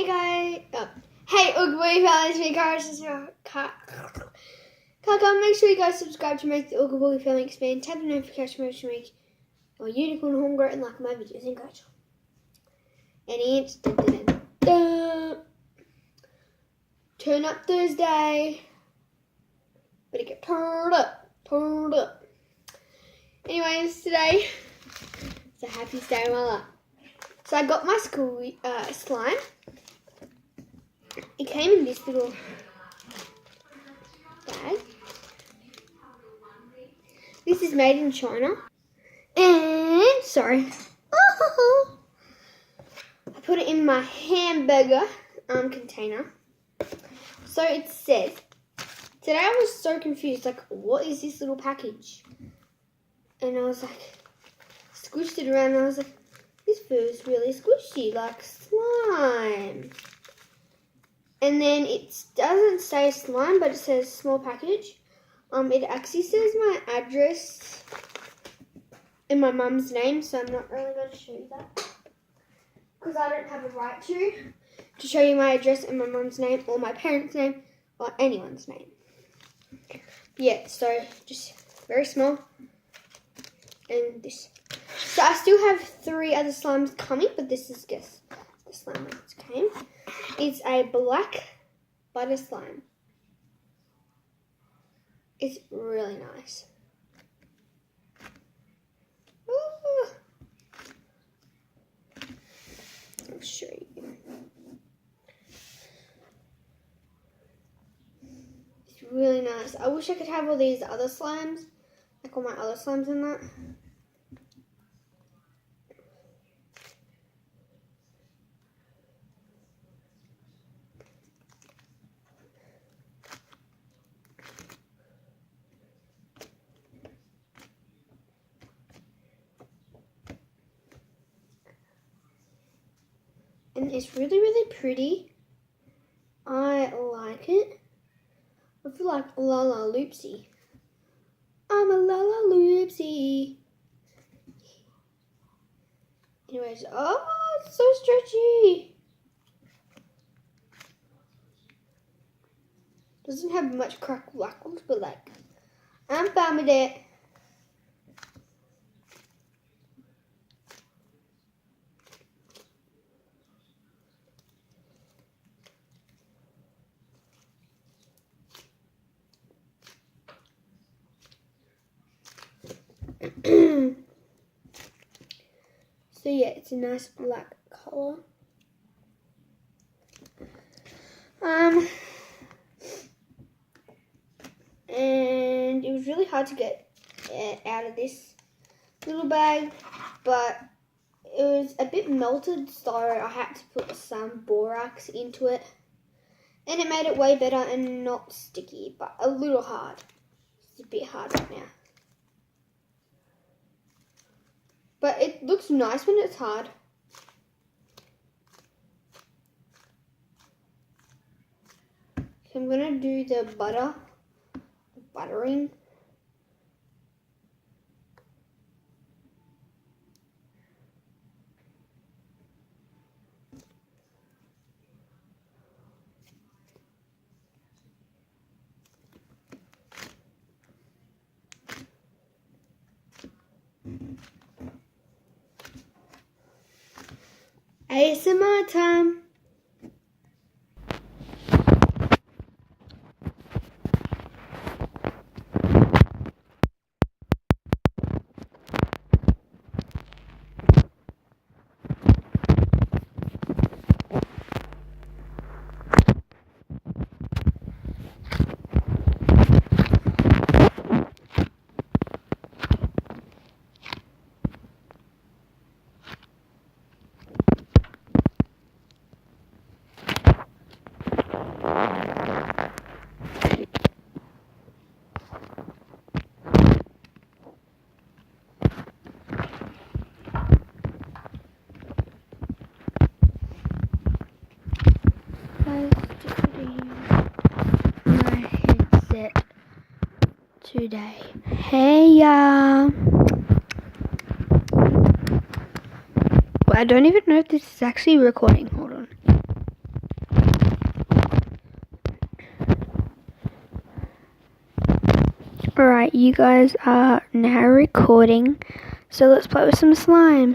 Hey guys, hey Ooga Boogie family, it's me Kaka. Make sure you guys subscribe to make the Ooga Boogie family expand. Tap the notification bell to make your unicorn hunger and like my videos and guys. And it's Turn Up Thursday. Better get turned up. Anyways, today it's the happiest day of my life. So I got my school slime. It came in this little bag. This is made in China. And, sorry. I put it in my hamburger container. So it says, today I was so confused, like, what is this little package? And I was like, squished it around and I was like, this feels really squishy, like slime. And then it doesn't say slime, but it says small package. It actually says my address and my mum's name, so I'm not really going to show you that. Because I don't have a right to show you my address and my mum's name, or my parents' name, or anyone's name. Yeah, so just very small. And this. So I still have 3 other slimes coming, but this is just the slime that came. It's a black butter slime. It's really nice. Ooh. I'll show you. It's really nice. I wish I could have all these other slimes, like all my other slimes in that. And it's really, really pretty. I like it. I feel like Lala Loopsy. I'm a Lala Loopsy. Anyways, oh, it's so stretchy. Doesn't have much crackles, but like, I'm fine with it. So yeah, it's a nice black color. And it was really hard to get it out of this little bag, but it was a bit melted, so I had to put some borax into it, and it made it way better and not sticky, but a little hard. It's a bit hard right now. But it looks nice when it's hard. So I'm gonna do the buttering. ASMR time. Today. Hey y'all. Well, I don't even know if this is actually recording. Hold on. Alright, you guys are now recording, so let's play with some slime.